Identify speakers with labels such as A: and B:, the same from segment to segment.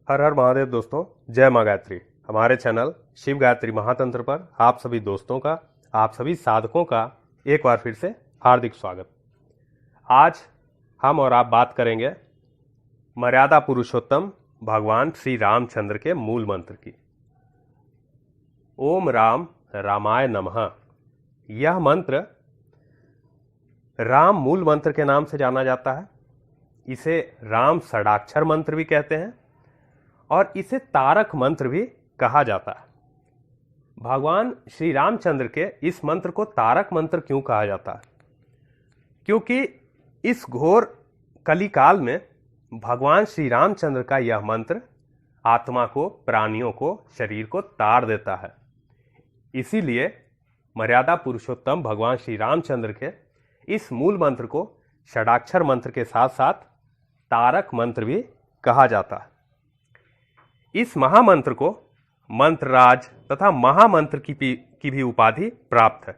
A: हर हर महादेव दोस्तों, जय माँ गायत्री। हमारे चैनल शिव गायत्री महातंत्र पर आप सभी दोस्तों का, आप सभी साधकों का एक बार फिर से हार्दिक स्वागत। आज हम और आप बात करेंगे मर्यादा पुरुषोत्तम भगवान श्री रामचंद्र के मूल मंत्र की। ओम राम रामाय नमः। यह मंत्र राम मूल मंत्र के नाम से जाना जाता है। इसे राम षडाक्षर मंत्र भी कहते हैं और इसे तारक मंत्र भी कहा जाता है। भगवान श्री रामचंद्र के इस मंत्र को तारक मंत्र क्यों कहा जाता है? क्योंकि इस घोर कलिकाल में भगवान श्री रामचंद्र का यह मंत्र आत्मा को, प्राणियों को, शरीर को तार देता है। इसीलिए मर्यादा पुरुषोत्तम भगवान श्री रामचंद्र के इस मूल मंत्र को षडाक्षर मंत्र के साथ साथ तारक मंत्र भी कहा जाता है। इस महामंत्र को मंत्रराज तथा महामंत्र की भी उपाधि प्राप्त है।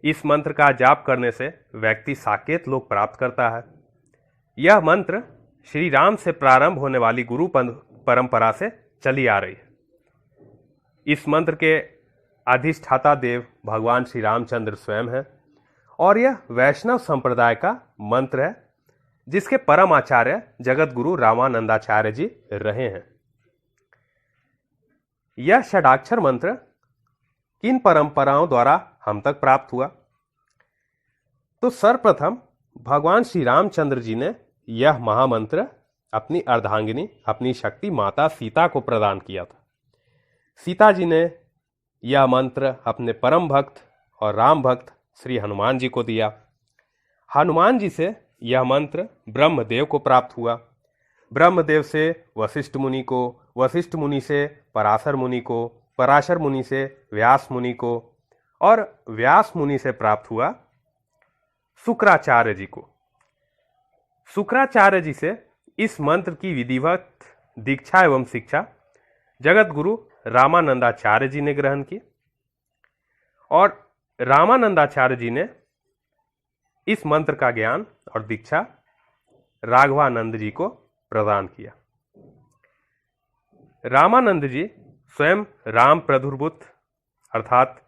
A: इस मंत्र का जाप करने से व्यक्ति साकेत लोक प्राप्त करता है। यह मंत्र श्री राम से प्रारंभ होने वाली गुरु परंपरा से चली आ रही है। इस मंत्र के अधिष्ठाता देव भगवान श्री रामचंद्र स्वयं है और यह वैष्णव संप्रदाय का मंत्र है, जिसके परम आचार्य जगत गुरु रामानंदाचार्य जी रहे हैं। यह षडाक्षर मंत्र किन परंपराओं द्वारा हम तक प्राप्त हुआ? तो सर्वप्रथम भगवान श्री रामचंद्र जी ने यह महामंत्र अपनी अर्धांगिनी, अपनी शक्ति माता सीता को प्रदान किया था। सीता जी ने यह मंत्र अपने परम भक्त और राम भक्त श्री हनुमान जी को दिया। हनुमान जी से यह मंत्र ब्रह्मदेव को प्राप्त हुआ। ब्रह्मदेव से वशिष्ठ मुनि को, वशिष्ठ मुनि से पराशर मुनि को, पराशर मुनि से व्यास मुनि को और व्यास मुनि से प्राप्त हुआ शुक्राचार्य जी को। शुक्राचार्य जी से इस मंत्र की विधिवत दीक्षा एवं शिक्षा जगत गुरु रामानंदाचार्य जी ने ग्रहण की और रामानंदाचार्य जी ने इस मंत्र का ज्ञान और दीक्षा राघवानंद जी को प्रदान किया। रामानंद जी स्वयं राम प्रधुर्भूत अर्थात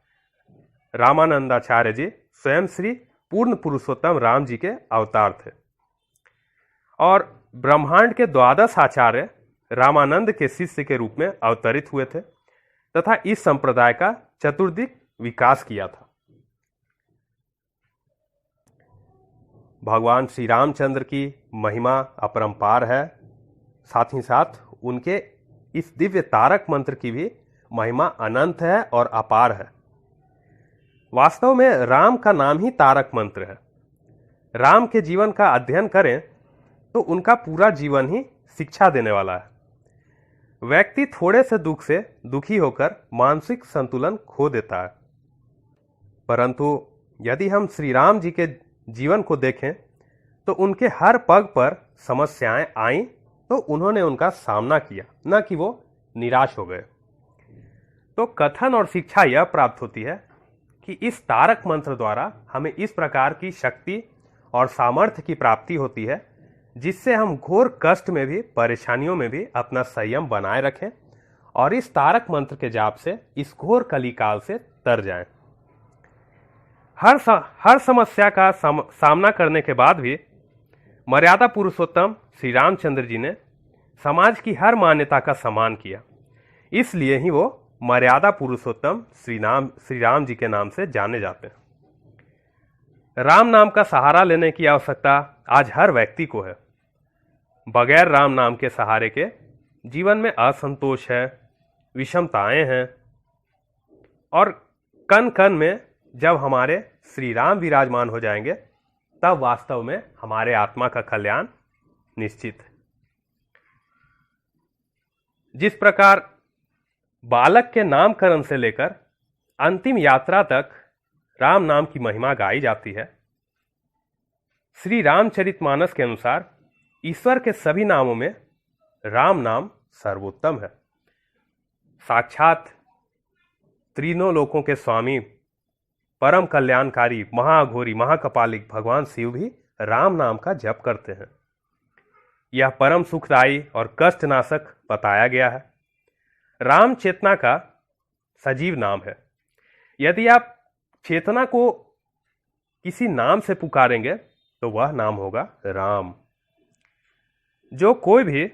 A: रामानंदाचार्य जी स्वयं श्री पूर्ण पुरुषोत्तम राम जी के अवतार थे और ब्रह्मांड के द्वादश आचार्य रामानंद के शिष्य के रूप में अवतरित हुए थे तथा इस संप्रदाय का चतुर्दिक विकास किया था। भगवान श्री रामचंद्र की महिमा अपरंपार है, साथ ही साथ उनके इस दिव्य तारक मंत्र की भी महिमा अनंत है और अपार है। वास्तव में राम का नाम ही तारक मंत्र है। राम के जीवन का अध्ययन करें तो उनका पूरा जीवन ही शिक्षा देने वाला है। व्यक्ति थोड़े से दुख से दुखी होकर मानसिक संतुलन खो देता है, परंतु यदि हम श्री राम जी के जीवन को देखें तो उनके हर पग पर समस्याएं आईं तो उन्होंने उनका सामना किया, न कि वो निराश हो गए। तो कथन और शिक्षा यह प्राप्त होती है कि इस तारक मंत्र द्वारा हमें इस प्रकार की शक्ति और सामर्थ्य की प्राप्ति होती है जिससे हम घोर कष्ट में भी, परेशानियों में भी अपना संयम बनाए रखें और इस तारक मंत्र के जाप से इस घोर कलिकाल से तर जाएं। हर समस्या का सामना करने के बाद भी मर्यादा पुरुषोत्तम श्री रामचंद्र जी ने समाज की हर मान्यता का सम्मान किया। इसलिए ही वो मर्यादा पुरुषोत्तम श्री राम जी के नाम से जाने जाते हैं। राम नाम का सहारा लेने की आवश्यकता आज हर व्यक्ति को है। बगैर राम नाम के सहारे के जीवन में असंतोष है, विषमताएं हैं और कण कण में जब हमारे श्री राम विराजमान हो जाएंगे तब वास्तव में हमारे आत्मा का कल्याण निश्चित है। जिस प्रकार बालक के नामकरण से लेकर अंतिम यात्रा तक राम नाम की महिमा गाई जाती है, श्री रामचरितमानस के अनुसार ईश्वर के सभी नामों में राम नाम सर्वोत्तम है। साक्षात तीनों लोकों के स्वामी, परम कल्याणकारी, महाघोरी, महाकपालिक भगवान शिव भी राम नाम का जप करते हैं। यह परम सुखदायी और कष्टनाशक बताया गया है। राम चेतना का सजीव नाम है। यदि आप चेतना को किसी नाम से पुकारेंगे तो वह नाम होगा राम। जो कोई भी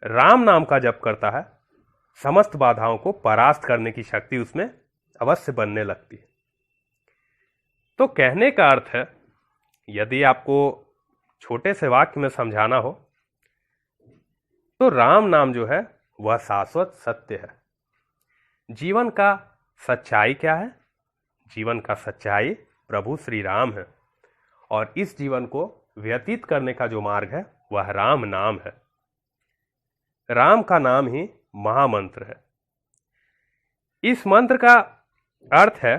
A: राम नाम का जप करता है, समस्त बाधाओं को परास्त करने की शक्ति उसमें अवश्य बनने लगती है। तो कहने का अर्थ है, यदि आपको छोटे से वाक्य में समझाना हो तो राम नाम जो है वह शाश्वत सत्य है। जीवन का सच्चाई क्या है? जीवन का सच्चाई प्रभु श्री राम है, और इस जीवन को व्यतीत करने का जो मार्ग है वह राम नाम है। राम का नाम ही महामंत्र है। इस मंत्र का अर्थ है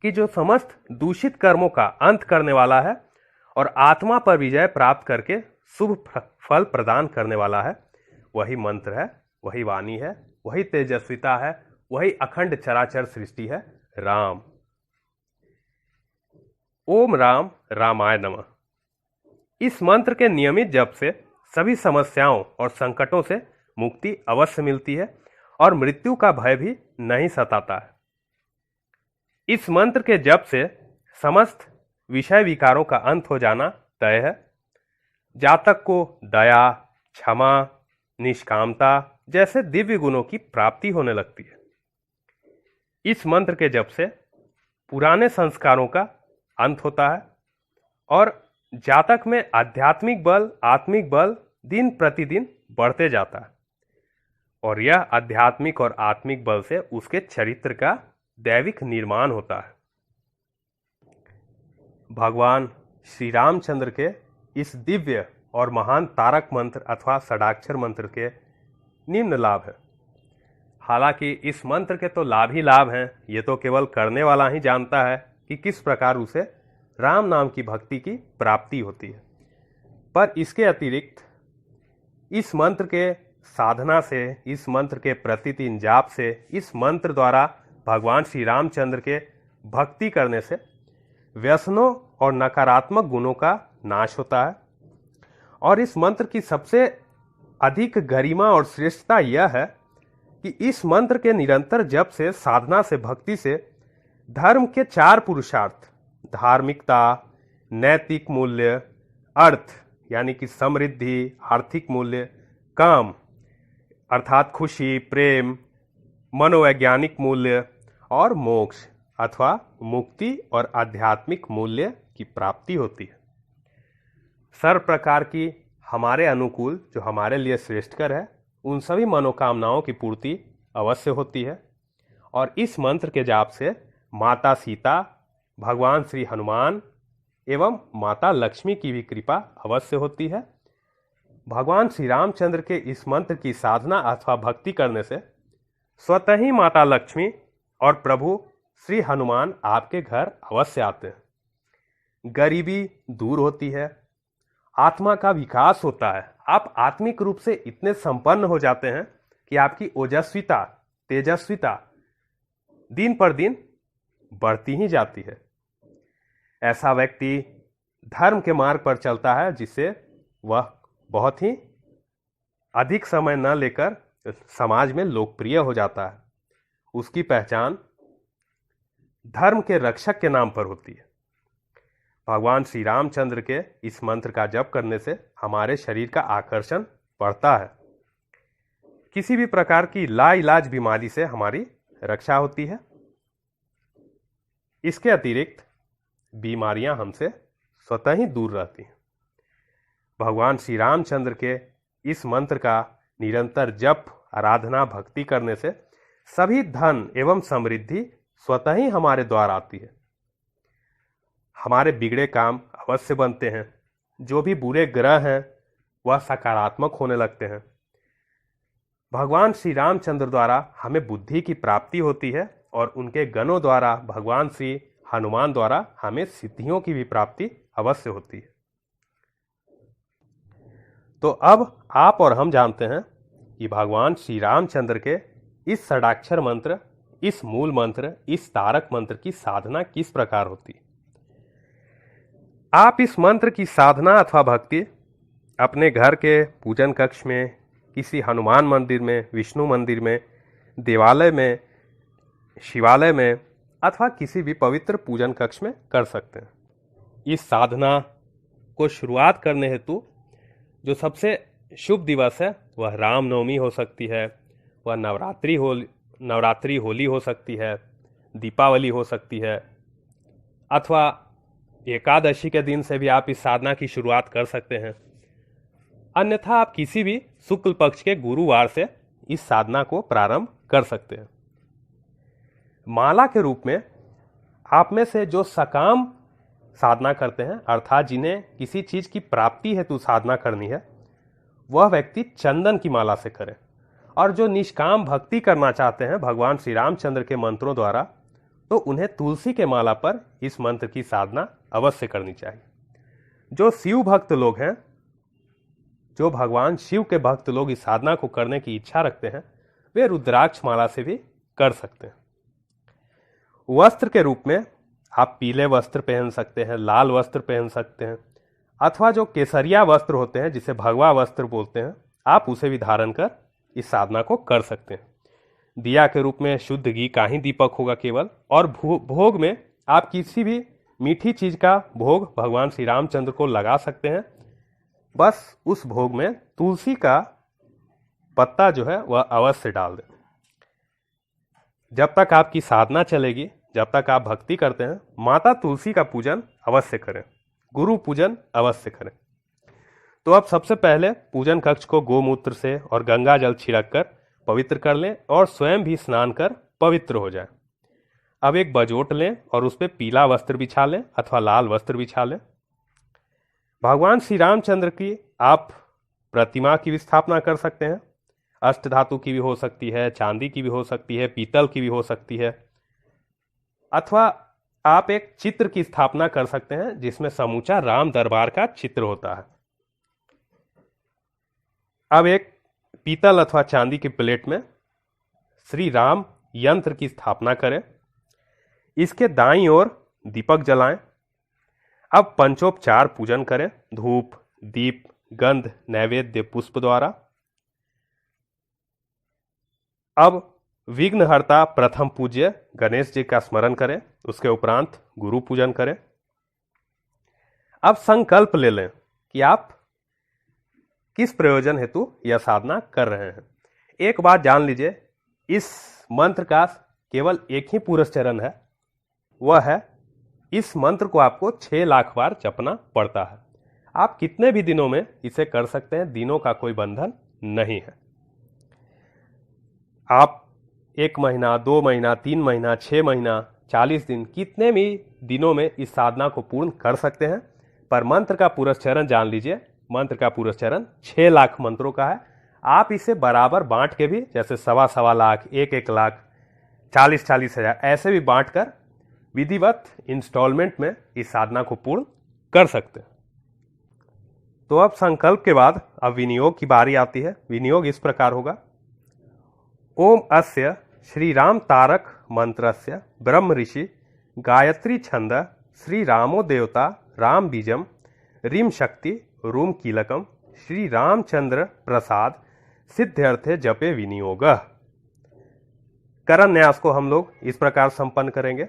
A: कि जो समस्त दूषित कर्मों का अंत करने वाला है और आत्मा पर विजय प्राप्त करके शुभ फल प्रदान करने वाला है, वही मंत्र है, वही वाणी है, वही तेजस्विता है, वही अखंड चराचर सृष्टि है, राम। ओम राम रामाय नमः। इस मंत्र के नियमित जप से सभी समस्याओं और संकटों से मुक्ति अवश्य मिलती है और मृत्यु का भय भी नहीं सताता है। इस मंत्र के जप से समस्त विषय विकारों का अंत हो जाना तय है। जातक को दया, क्षमा, निष्कामता जैसे दिव्य गुणों की प्राप्ति होने लगती है। इस मंत्र के जप से पुराने संस्कारों का अंत होता है और जातक में आध्यात्मिक बल, आत्मिक बल दिन प्रतिदिन बढ़ते जाता है, और यह आध्यात्मिक और आत्मिक बल से उसके चरित्र का दैविक निर्माण होता है। भगवान श्री रामचंद्र के इस दिव्य और महान तारक मंत्र अथवा षडाक्षर मंत्र के निम्न लाभ हैं। हालांकि इस मंत्र के तो लाभ ही लाभ हैं, ये तो केवल करने वाला ही जानता है कि किस प्रकार उसे राम नाम की भक्ति की प्राप्ति होती है। पर इसके अतिरिक्त इस मंत्र के साधना से, इस मंत्र के प्रतिदिन जाप से, इस मंत्र द्वारा भगवान श्री रामचंद्र के भक्ति करने से व्यसनों और नकारात्मक गुणों का नाश होता है। और इस मंत्र की सबसे अधिक गरिमा और श्रेष्ठता यह है कि इस मंत्र के निरंतर जप से, साधना से, भक्ति से धर्म के 4 पुरुषार्थ, धार्मिकता, नैतिक मूल्य, अर्थ यानी कि समृद्धि, आर्थिक मूल्य, काम अर्थात खुशी, प्रेम, मनोवैज्ञानिक मूल्य और मोक्ष अथवा मुक्ति और आध्यात्मिक मूल्य की प्राप्ति होती है। सर्व प्रकार की हमारे अनुकूल, जो हमारे लिए श्रेष्ठकर है, उन सभी मनोकामनाओं की पूर्ति अवश्य होती है। और इस मंत्र के जाप से माता सीता, भगवान श्री हनुमान एवं माता लक्ष्मी की भी कृपा अवश्य होती है। भगवान श्री रामचंद्र के इस मंत्र की साधना अथवा भक्ति करने से स्वतः ही माता लक्ष्मी और प्रभु श्री हनुमान आपके घर अवश्य आते हैं। गरीबी दूर होती है, आत्मा का विकास होता है, आप आत्मिक रूप से इतने संपन्न हो जाते हैं कि आपकी ओजस्विता, तेजस्विता दिन पर दिन बढ़ती ही जाती है। ऐसा व्यक्ति धर्म के मार्ग पर चलता है जिससे वह बहुत ही अधिक समय न लेकर समाज में लोकप्रिय हो जाता है। उसकी पहचान धर्म के रक्षक के नाम पर होती है। भगवान श्री रामचंद्र के इस मंत्र का जप करने से हमारे शरीर का आकर्षण बढ़ता है। किसी भी प्रकार की लाइलाज बीमारी से हमारी रक्षा होती है। इसके अतिरिक्त बीमारियां हमसे स्वतः ही दूर रहती हैं। भगवान श्री रामचंद्र के इस मंत्र का निरंतर जप, आराधना, भक्ति करने से सभी धन एवं समृद्धि स्वतः ही हमारे द्वार आती है। हमारे बिगड़े काम अवश्य बनते हैं। जो भी बुरे ग्रह हैं वह सकारात्मक होने लगते हैं। भगवान श्री रामचंद्र द्वारा हमें बुद्धि की प्राप्ति होती है और उनके गणों द्वारा, भगवान श्री हनुमान द्वारा हमें सिद्धियों की भी प्राप्ति अवश्य होती है। तो अब आप और हम जानते हैं कि भगवान श्री रामचंद्र के इस षडाक्षर मंत्र, इस मूल मंत्र, इस तारक मंत्र की साधना किस प्रकार होती है। आप इस मंत्र की साधना अथवा भक्ति अपने घर के पूजन कक्ष में, किसी हनुमान मंदिर में, विष्णु मंदिर में, देवालय में, शिवालय में अथवा किसी भी पवित्र पूजन कक्ष में कर सकते हैं। इस साधना को शुरुआत करने हेतु जो सबसे शुभ दिवस है वह रामनवमी हो सकती है, वह नवरात्रि होली हो सकती है, दीपावली हो सकती है, अथवा एकादशी के दिन से भी आप इस साधना की शुरुआत कर सकते हैं। अन्यथा आप किसी भी शुक्ल पक्ष के गुरुवार से इस साधना को प्रारंभ कर सकते हैं। माला के रूप में आप में से जो सकाम साधना करते हैं, अर्थात जिन्हें किसी चीज की प्राप्ति हेतु साधना करनी है, वह व्यक्ति चंदन की माला से करें। और जो निष्काम भक्ति करना चाहते हैं भगवान श्री रामचंद्र के मंत्रों द्वारा, तो उन्हें तुलसी के माला पर इस मंत्र की साधना अवश्य करनी चाहिए। जो शिव भक्त लोग हैं, जो भगवान शिव के भक्त लोग इस साधना को करने की इच्छा रखते हैं, वे रुद्राक्ष माला से भी कर सकते हैं। वस्त्र के रूप में आप पीले वस्त्र पहन सकते हैं, लाल वस्त्र पहन सकते हैं, अथवा जो केसरिया वस्त्र होते हैं जिसे भगवा वस्त्र बोलते हैं, आप उसे भी धारण कर इस साधना को कर सकते हैं। दिया के रूप में शुद्ध घी का ही दीपक होगा केवल, और भोग में आप किसी भी मीठी चीज का भोग भगवान श्री रामचंद्र को लगा सकते हैं। बस उस भोग में तुलसी का पत्ता जो है वह अवश्य डाल दें। जब तक आपकी साधना चलेगी, जब तक आप भक्ति करते हैं, माता तुलसी का पूजन अवश्य करें, गुरु पूजन अवश्य करें। तो अब सबसे पहले पूजन कक्ष को गोमूत्र से और गंगा जल छिड़क कर पवित्र कर लें और स्वयं भी स्नान कर पवित्र हो जाए। अब एक बजोट लें और उस पर पीला वस्त्र बिछा लें अथवा लाल वस्त्र बिछा लें। भगवान श्री रामचंद्र की आप प्रतिमा की भी स्थापना कर सकते हैं। अष्ट धातु की भी हो सकती है, चांदी की भी हो सकती है, पीतल की भी हो सकती है, अथवा आप एक चित्र की स्थापना कर सकते हैं जिसमें समूचा राम दरबार का चित्र होता है। अब एक पीतल अथवा चांदी की प्लेट में श्री राम यंत्र की स्थापना करें। इसके दाईं ओर दीपक जलाएं। अब पंचोपचार पूजन करें, धूप, दीप, गंध, नैवेद्य, पुष्प द्वारा। अब विघ्नहर्ता प्रथम पूज्य गणेश जी का स्मरण करें, उसके उपरांत गुरु पूजन करें। अब संकल्प ले लें कि आप किस प्रयोजन हेतु यह साधना कर रहे हैं। एक बात जान लीजिए, इस मंत्र का केवल एक ही पुरस्चरण है, वह है इस मंत्र को आपको 6 लाख बार जपना पड़ता है। आप कितने भी दिनों में इसे कर सकते हैं, दिनों का कोई बंधन नहीं है। आप 1 महीना, 2 महीना, 3 महीना, 6 महीना, 40 दिन, कितने भी दिनों में इस साधना को पूर्ण कर सकते हैं। पर मंत्र का पुरस्चरण जान लीजिए, मंत्र का पुरस्चरण 6 लाख मंत्रों का है। आप इसे बराबर बांट के भी, जैसे 1.25 लाख, 1 लाख, 40 हजार ऐसे भी बांट कर विधिवत इंस्टॉलमेंट में इस साधना को पूर्ण कर सकते हैं। तो अब संकल्प के बाद अब विनियोग की बारी आती है। विनियोग इस प्रकार होगा: ओम अस्य श्री राम तारक मंत्रस्य ब्रह्म ऋषि गायत्री छंद श्री रामो देवता राम बीजम रीम शक्ति रूम कीलकम श्री रामचंद्र प्रसाद सिद्ध्यर्थे जपे विनियोग। करण न्यास को हम लोग इस प्रकार संपन्न करेंगे: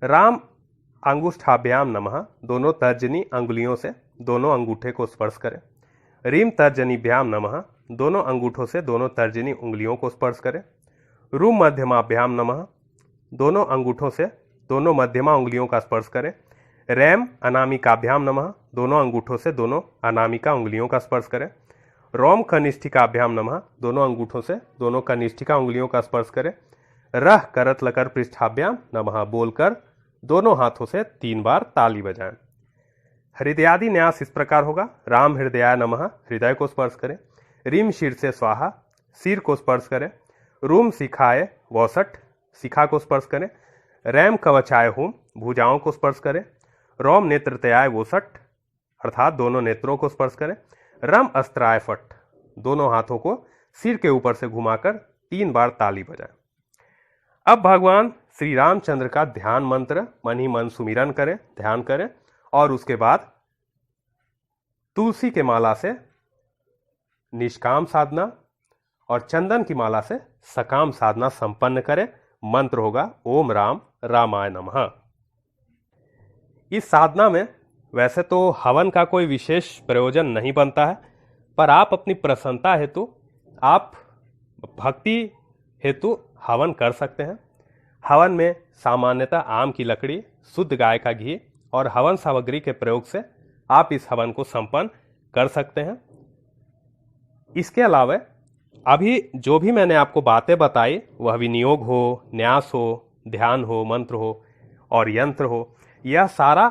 A: राम अंगुष्ठाभ्याम नमः, दोनों तर्जनी अंगुलियों से दोनों अंगूठे को स्पर्श करें। रीम तर्जनीभ्याम नमः, दोनों अंगूठों से दोनों तर्जनी उंगलियों को स्पर्श करें। रूम मध्यमाभ्याम नमः, दोनों अंगूठों से दोनों मध्यमा उंगलियों का स्पर्श करें। रैम अनामिकाभ्याम नमः, दोनों अंगूठों से दोनों अनामिका उंगलियों का स्पर्श करें। रोम कनिष्ठिकाभ्याम नमः, दोनों अंगूठों से दोनों कनिष्ठिका उंगलियों का स्पर्श करें। रह करत लकर पृष्ठाभ्याम नमः बोलकर दोनों हाथों से 3 बार ताली बजाएं। हृदयादि न्यास इस प्रकार होगा: राम हृदयाय नमः, हृदय को स्पर्श करें। रीम शीर से स्वाहा, सिर को स्पर्श करें। रूम शिखाय वौसठ, शिखा को स्पर्श करें। रैम कवचाय होम, भुजाओं को स्पर्श करें। रोम नेत्रतयाय वोसठ, अर्थात दोनों नेत्रों को स्पर्श करें। रम अस्त्राय फट, दोनों हाथों को सिर के ऊपर से घुमाकर 3 बार ताली बजाएं। अब भगवान श्री रामचंद्र का ध्यान मंत्र मन ही मन सुमिरन करें, ध्यान करें, और उसके बाद तुलसी के माला से निष्काम साधना और चंदन की माला से सकाम साधना संपन्न करें। मंत्र होगा ओम राम रामाय नमः। इस साधना में वैसे तो हवन का कोई विशेष प्रयोजन नहीं बनता है, पर आप अपनी प्रसन्नता हेतु, आप भक्ति हेतु हवन कर सकते हैं। हवन में सामान्यतः आम की लकड़ी, शुद्ध गाय का घी और हवन सामग्री के प्रयोग से आप इस हवन को संपन्न कर सकते हैं। इसके अलावा अभी जो भी मैंने आपको बातें बताई, वह विनियोग हो, न्यास हो, ध्यान हो, मंत्र हो और यंत्र हो, यह सारा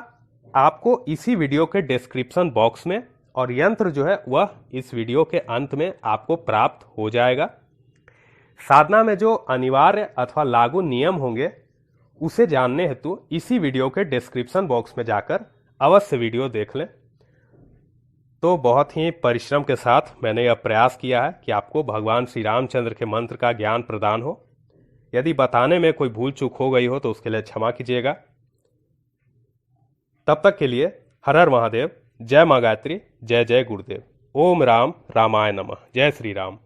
A: आपको इसी वीडियो के डिस्क्रिप्शन बॉक्स में, और यंत्र जो है वह इस वीडियो के अंत में आपको प्राप्त हो जाएगा। साधना में जो अनिवार्य अथवा लागू नियम होंगे उसे जानने हेतु इसी वीडियो के डिस्क्रिप्शन बॉक्स में जाकर अवश्य वीडियो देख लें। तो बहुत ही परिश्रम के साथ मैंने यह प्रयास किया है कि आपको भगवान श्री रामचंद्र के मंत्र का ज्ञान प्रदान हो। यदि बताने में कोई भूल चूक हो गई हो तो उसके लिए क्षमा कीजिएगा। तब तक के लिए हर हर महादेव, जय मां गायत्री, जय जय गुरुदेव। ओम राम रामाय नमः। जय श्री राम।